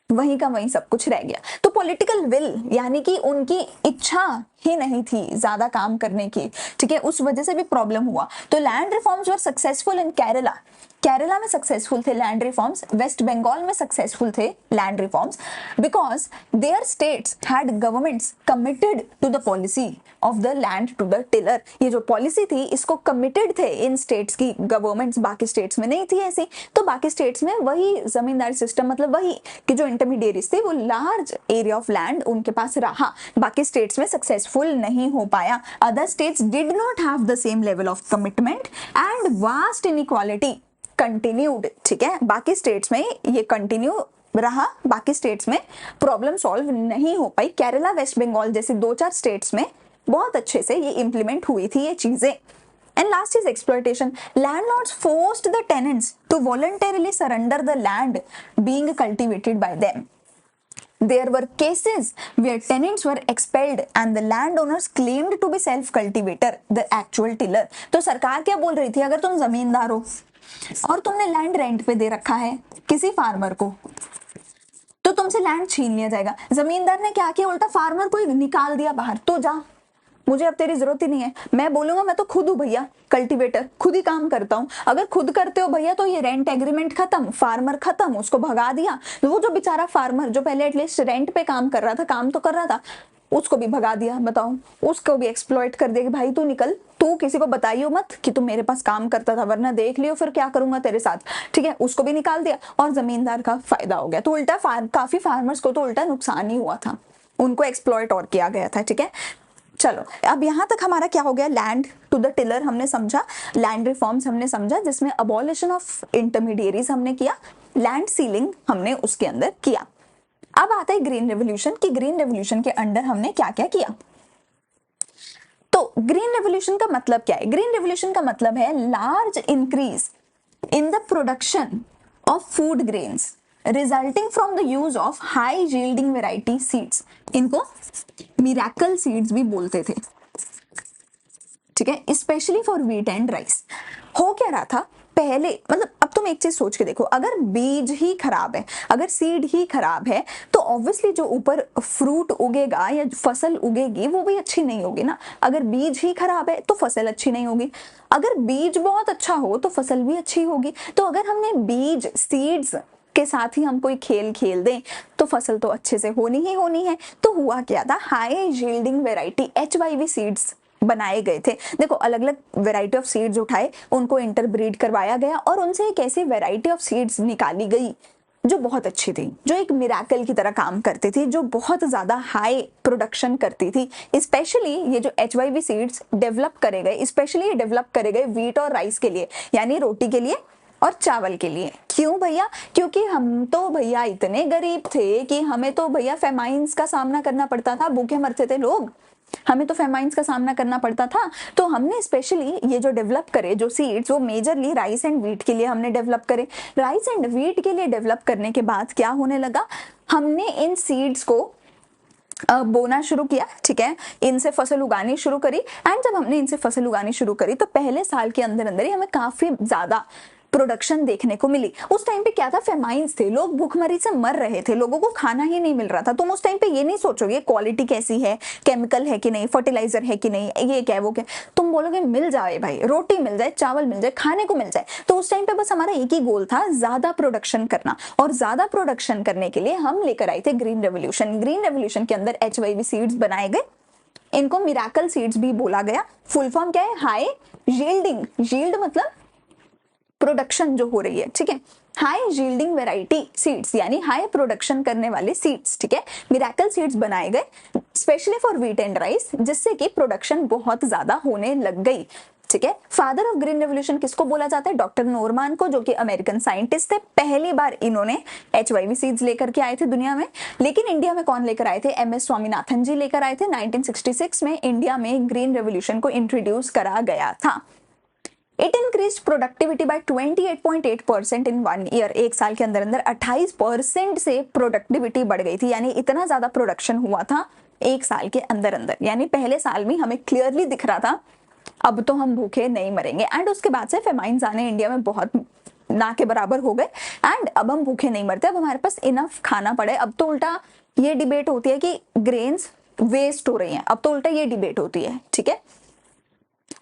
वहीं का वहीं सब कुछ रह गया। तो पॉलिटिकल विल यानी कि उनकी इच्छा ही नहीं थी ज्यादा काम करने की, ठीक है, उस वजह से भी प्रॉब्लम हुआ। तो land reforms were successful in Kerala, Kerala में सक्सेसफुल थे लैंड रिफॉर्म्स, वेस्ट बंगाल में सक्सेसफुल थे land reforms, because their states had governments committed to the policy of the land to the tiller. ये जो पॉलिसी थी इसको कमिटेड थे इन स्टेट्स की गवर्नमेंट्स, बाकी स्टेट्स में नहीं थी ऐसी। तो बाकी स्टेट्स में वही जमींदारी सिस्टम, मतलब वही कि जो इंटरमीडिएरीज थे वो लार्ज एरिया ऑफ लैंड उनके पास रहा, बाकी स्टेट्स में सक्सेसफुल नहीं हो पाया। Other states did not have the same level of commitment and vast inequality continued, ठीक है, बाकी स्टेट्स में ये कंटिन्यू रहा, बाकी स्टेट्स में प्रॉब्लम सॉल्व नहीं हो पाई। केरला, वेस्ट बंगाल जैसे 2-4 स्टेट्स में बहुत अच्छे से ये इंप्लीमेंट हुई थी ये चीजें। And last is exploitation. Landlords forced the tenants to voluntarily surrender the land being cultivated by them. There were cases where tenants were expelled and the landowners claimed to be self-cultivator, the actual tiller। तो सरकार क्या बोल रही थी, अगर तुम जमींदार हो और तुमने लैंड रेंट पे दे रखा है किसी फार्मर को, तो तुमसे लैंड छीन लिया जाएगा। जमींदार ने क्या किया, उल्टा फार्मर को ही निकाल दिया बाहर, तो जा, मुझे अब तेरी जरूरत ही नहीं है, मैं बोलूंगा मैं तो खुद हूँ भैया कल्टीवेटर, खुद ही काम करता हूँ। अगर खुद करते हो भैया तो ये रेंट एग्रीमेंट खत्म, फार्मर खत्म, उसको भगा दिया। वो जो बेचारा फार्मर जो पहले एटलीस्ट रेंट पे काम कर रहा था, काम तो कर रहा था, उसको भी भगा दिया। बताओ, उसको भी एक्सप्लॉइट कर दिया कि भाई तू निकल, तू किसी को बताइयो मत कि तू मेरे पास काम करता था, वरना देख लियो फिर क्या करूंगा तेरे साथ, ठीक है। उसको भी निकाल दिया और जमींदार का फायदा हो गया। तो उल्टा काफी फार्मर्स को तो उल्टा नुकसान ही हुआ था, उनको एक्सप्लॉइट और किया गया था, ठीक है। चलो अब यहां तक हमारा क्या हो गया, लैंड टू द टिलर हमने समझा, लैंड रिफॉर्म्स हमने समझा जिसमें अबॉलिशन ऑफ इंटरमीडिएरीज हमने किया, लैंड सीलिंग हमने उसके अंदर किया। अब आता है ग्रीन रेवोल्यूशन, कि ग्रीन रेवोल्यूशन के अंडर हमने क्या क्या किया। तो ग्रीन रेवोल्यूशन का मतलब क्या है, ग्रीन रेवोल्यूशन का मतलब है large increase in the production of food grains resulting from the use of high yielding variety seeds. इनको मिरेकल सीड्स भी बोलते थे, ठीक है, specially for wheat and rice. हो क्या रहा था पहले, मतलब अब तुम एक चीज सोच के देखो, अगर बीज ही खराब है, अगर सीड ही खराब है, तो ऑब्वियसली जो ऊपर फ्रूट उगेगा या फसल उगेगी वो भी अच्छी नहीं होगी ना। अगर बीज ही खराब है तो फसल अच्छी नहीं होगी, अगर बीज बहुत अच्छा हो तो फसल भी अच्छी होगी। तो अगर हमने बीज सीड्स के साथ ही हम कोई खेल खेल दें तो फसल तो अच्छे से होनी ही होनी है। तो हुआ क्या था, high yielding variety HYV seeds बनाए गए थे। देखो अलग अलग वेराइटी ऑफ सीड्स उठाए, उनको इंटरब्रीड करवाया गया और उनसे एक ऐसी वेराइटी ऑफ सीड्स निकाली गई जो बहुत अच्छी थी, जो एक मिरेकल की तरह काम करती थी, जो बहुत ज्यादा हाई प्रोडक्शन करती थी। स्पेशली ये जो HYV सीड्स डेवलप करे गए, स्पेशली ये डेवलप करे गए व्हीट और राइस के लिए, यानी रोटी के लिए और चावल के लिए। क्यों भैया, क्योंकि हम तो भैया इतने गरीब थे कि हमें तो भैया फेमाइंस का सामना करना पड़ता था, भूखे मरते थे लोग, हमें तो फेमाइंस का सामना करना पड़ता था। तो हमने स्पेशली ये जो डेवलप करे जो सीड्स, वो मेजरली राइस एंड व्हीट के लिए हमने डेवलप करे। राइस एंड व्हीट के लिए डेवलप करने के बाद क्या होने लगा, हमने इन सीड्स को बोना शुरू किया, ठीक है, इनसे फसल उगानी शुरू करी। एंड जब हमने इनसे फसल उगानी शुरू करी तो पहले साल के अंदर अंदर ही हमें काफी ज्यादा प्रोडक्शन देखने को मिली। उस टाइम पे क्या था, फेमाइंस थे, लोग भूखमरी से मर रहे थे, लोगों को खाना ही नहीं मिल रहा था। तुम उस टाइम पे ये नहीं सोचोगे क्वालिटी कैसी है, केमिकल है कि नहीं, फर्टिलाइजर है कि नहीं, ये क्या वो क्या, तुम बोलोगे मिल जाए भाई, रोटी मिल जाए, चावल मिल जाए, खाने को मिल जाए। तो उस टाइम पे बस हमारा एक ही गोल था, ज्यादा प्रोडक्शन करना। और ज्यादा प्रोडक्शन करने के लिए हम लेकर आए थे ग्रीन रेवोल्यूशन। ग्रीन रेवोल्यूशन के अंदर HYV सीड्स बनाए गए, इनको मिराकल सीड्स भी बोला गया। फुल फॉर्म क्या है, हाई यील्डिंग, यील्ड मतलब प्रोडक्शन जो हो रही है, ठीक है, हाई यील्डिंग वैरायटी सीड्स यानी हाई प्रोडक्शन करने वाले सीड्स, ठीक है। मिराकल सीड्स बनाए गए specially for wheat and rice, जिससे कि प्रोडक्शन बहुत ज्यादा होने लग गई, ठीक है। फादर ऑफ ग्रीन रेवोल्यूशन किसको बोला जाता है, डॉक्टर नॉरमान को, जो कि अमेरिकन साइंटिस्ट थे। पहली बार इन्होंने HYV सीड्स लेकर के आए थे दुनिया में। लेकिन इंडिया में कौन लेकर आए थे, MS स्वामीनाथन जी लेकर आए थे। 1966 में इंडिया में ग्रीन रेवोल्यूशन को इंट्रोड्यूस करा गया था। It increased productivity by 28.8% in 1 year। एक साल के अंदर अंदर 28% से प्रोडक्टिविटी बढ़ गई थी, यानी इतना ज्यादा प्रोडक्शन हुआ था एक साल के अंदर अंदर। यानी पहले साल में हमें क्लियरली दिख रहा था अब तो हम भूखे नहीं मरेंगे। एंड उसके बाद से फेमाइंस आने इंडिया में बहुत ना के बराबर हो गए, एंड अब हम भूखे नहीं मरते, अब हमारे पास इनफ खाना पड़े। अब तो उल्टा ये डिबेट होती है कि ग्रेन्स वेस्ट हो रही हैं, अब तो उल्टा ये डिबेट होती है, ठीक है।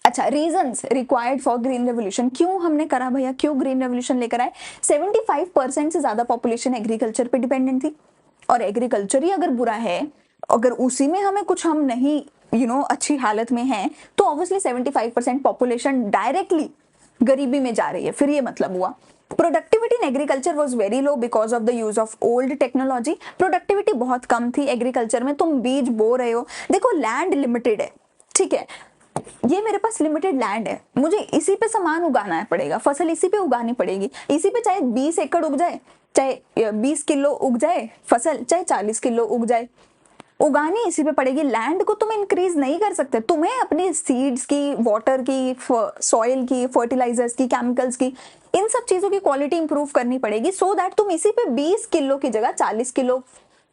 अच्छा, reasons required for green revolution, क्यों हमने करा भैया, क्यों ग्रीन रेवोल्यूशन लेकर आए। 75% से ज्यादा पॉपुलेशन एग्रीकल्चर पे डिपेंडेंट थी, और एग्रीकल्चर ही अगर बुरा है, अगर उसी में हमें कुछ हम नहीं अच्छी हालत में हैं, तो ऑब्वियसली 75% पॉपुलेशन डायरेक्टली गरीबी में जा रही है, फिर ये मतलब हुआ। Productivity in agriculture was very low because of the use of old technology. Productivity बहुत कम थी एग्रीकल्चर में। तुम बीज बो रहे हो, देखो लैंड लिमिटेड है, ठीक है, ये मेरे पास लिमिटेड लैंड है, मुझे इसी पे सामान उगाना पड़ेगा, फसल इसी पे उगानी पड़ेगी, इसी पे चाहे 20 एकड़ उग जाए, चाहे 20 किलो उग जाए फसल, चाहे 40 किलो उग जाए, उगानी इसी पे पड़ेगी। लैंड को तुम इंक्रीज नहीं कर सकते, तुम्हें अपनी सीड्स की, वाटर की, सॉइल की, फर्टिलाइजर्स की, केमिकल्स की, इन सब चीजों की क्वालिटी इंप्रूव करनी पड़ेगी, सो दैट तुम इसी पे 20 किलो की जगह 40 किलो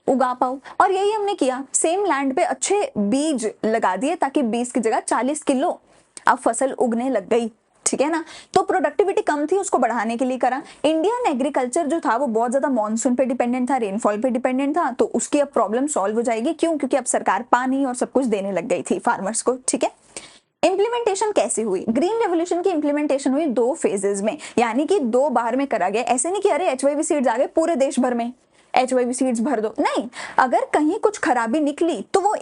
उगा पाओ। और यही हमने किया, सेम लैंड पे अच्छे बीज लगा दिए ताकि 20 की जगह 40 किलो अब फसल उगने लग गई, ठीक है ना। तो प्रोडक्टिविटी कम थी, उसको बढ़ाने के लिए करा। इंडियन एग्रीकल्चर जो था वो बहुत ज्यादा मॉनसून पे डिपेंडेंट था, रेनफॉल पे डिपेंडेंट था, तो उसकी अब प्रॉब्लम सॉल्व हो जाएगी। क्यों, क्योंकि अब सरकार पानी और सब कुछ देने लग गई थी फार्मर्स को, ठीक है। इंप्लीमेंटेशन कैसे हुई, ग्रीन रेवोल्यूशन की इंप्लीमेंटेशन हुई 2 फेजेस में, यानी कि 2 बार में करा गया। ऐसे नहीं कि अरे HYV सीड्स आ गए पूरे देश भर में HYV सीड्स भर दो, नहीं, अगर कहीं कुछ खराबी निकली तो वो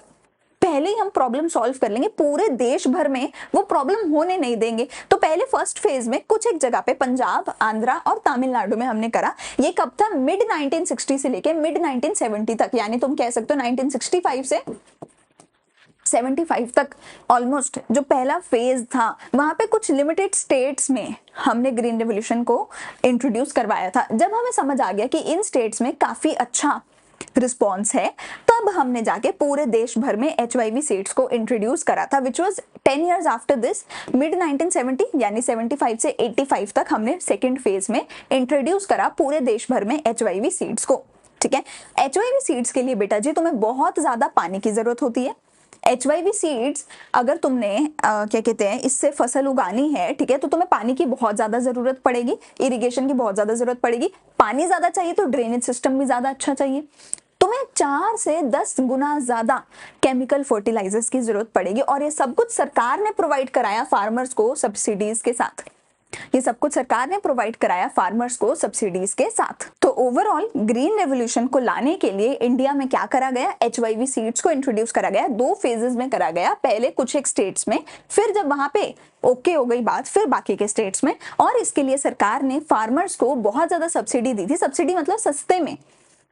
पहले ही हम प्रॉब्लम सॉल्व कर लेंगे, पूरे देश भर में वो प्रॉब्लम होने नहीं देंगे। तो पहले फर्स्ट फेज में कुछ एक जगह पे पंजाब, आंध्रा और तमिलनाडु में हमने करा। ये कब था, मिड 1960 से लेके मिड 1970 तक, यानी तुम कह सकते हो 1965 से 75 तक ऑलमोस्ट जो पहला फेज था, वहां पे कुछ लिमिटेड स्टेट्स में हमने ग्रीन रेवोल्यूशन को इंट्रोड्यूस करवाया था। जब हमें समझ आ गया कि इन स्टेट्स में काफी अच्छा रिस्पॉन्स है, तब हमने जाके पूरे देश भर में HYV सीड्स को इंट्रोड्यूस करा था, which was 10 years after this, mid 1970 यानी 75 से 85 तक हमने सेकेंड फेज में इंट्रोड्यूस करा पूरे देश भर में HYV सीड्स को, ठीक है। HYV सीड्स के लिए बेटा जी तुम्हें बहुत ज्यादा पानी की जरूरत होती है। HYV सीड्स अगर तुमने क्या कहते हैं इससे फसल उगानी है, ठीक है, तो तुम्हें पानी की बहुत ज्यादा जरूरत पड़ेगी, इरिगेशन की बहुत ज्यादा जरूरत पड़ेगी। पानी ज्यादा चाहिए तो ड्रेनेज सिस्टम भी ज्यादा अच्छा चाहिए। तुम्हें 4 से 10 गुना ज्यादा केमिकल फर्टिलाइजर्स की जरूरत पड़ेगी, और ये सब कुछ सरकार ने प्रोवाइड कराया फार्मर्स को सब्सिडीज के साथ। ये सब कुछ सरकार ने प्रोवाइड कराया फार्मर्स को सब्सिडीज के साथ। तो ओवरऑल ग्रीन रेवोल्यूशन को लाने के लिए इंडिया में क्या करा गया, HYV सीड्स को इंट्रोड्यूस करा गया। 2 फेजेस में करा गया, पहले कुछ एक स्टेट्स में, फिर जब वहां पे ओके हो गई बात, फिर बाकी के स्टेट्स में। और इसके लिए सरकार ने फार्मर्स को बहुत ज्यादा सब्सिडी दी थी, सब्सिडी मतलब सस्ते में,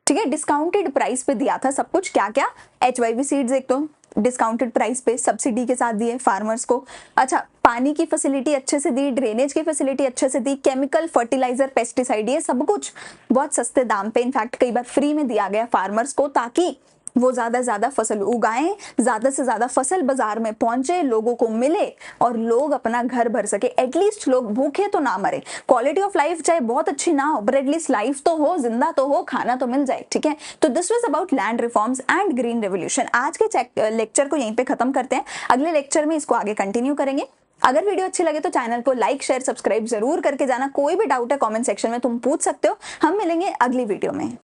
ठीक है, डिस्काउंटेड प्राइस पे दिया था सब कुछ। क्या क्या, HYV सीड्स एक तो डिस्काउंटेड प्राइस पे सब्सिडी के साथ दिए फार्मर्स को। अच्छा, पानी की फैसिलिटी अच्छे से दी, ड्रेनेज की फैसिलिटी अच्छे से दी, केमिकल फर्टिलाइजर, पेस्टिसाइड, ये सब कुछ बहुत सस्ते दाम पे, इनफैक्ट कई बार फ्री में दिया गया फार्मर्स को, ताकि वो ज्यादा फसल उगाएं, ज्यादा से ज्यादा फसल बाजार में पहुंचे, लोगों को मिले और लोग अपना घर भर सके। एटलीस्ट लोग भूखे तो ना मरे, क्वालिटी ऑफ लाइफ चाहे बहुत अच्छी ना हो, बट एटलीस्ट लाइफ तो हो, जिंदा तो हो, खाना तो मिल जाए, ठीक है। तो this was about land reforms and green revolution. आज के लेक्चर को यहीं पे खत्म करते हैं, अगले लेक्चर में इसको आगे कंटिन्यू करेंगे। अगर वीडियो अच्छी लगे तो चैनल को लाइक शेयर सब्सक्राइब जरूर करके जाना। कोई भी डाउट है कमेंट सेक्शन में तुम पूछ सकते हो। हम मिलेंगे अगली वीडियो में।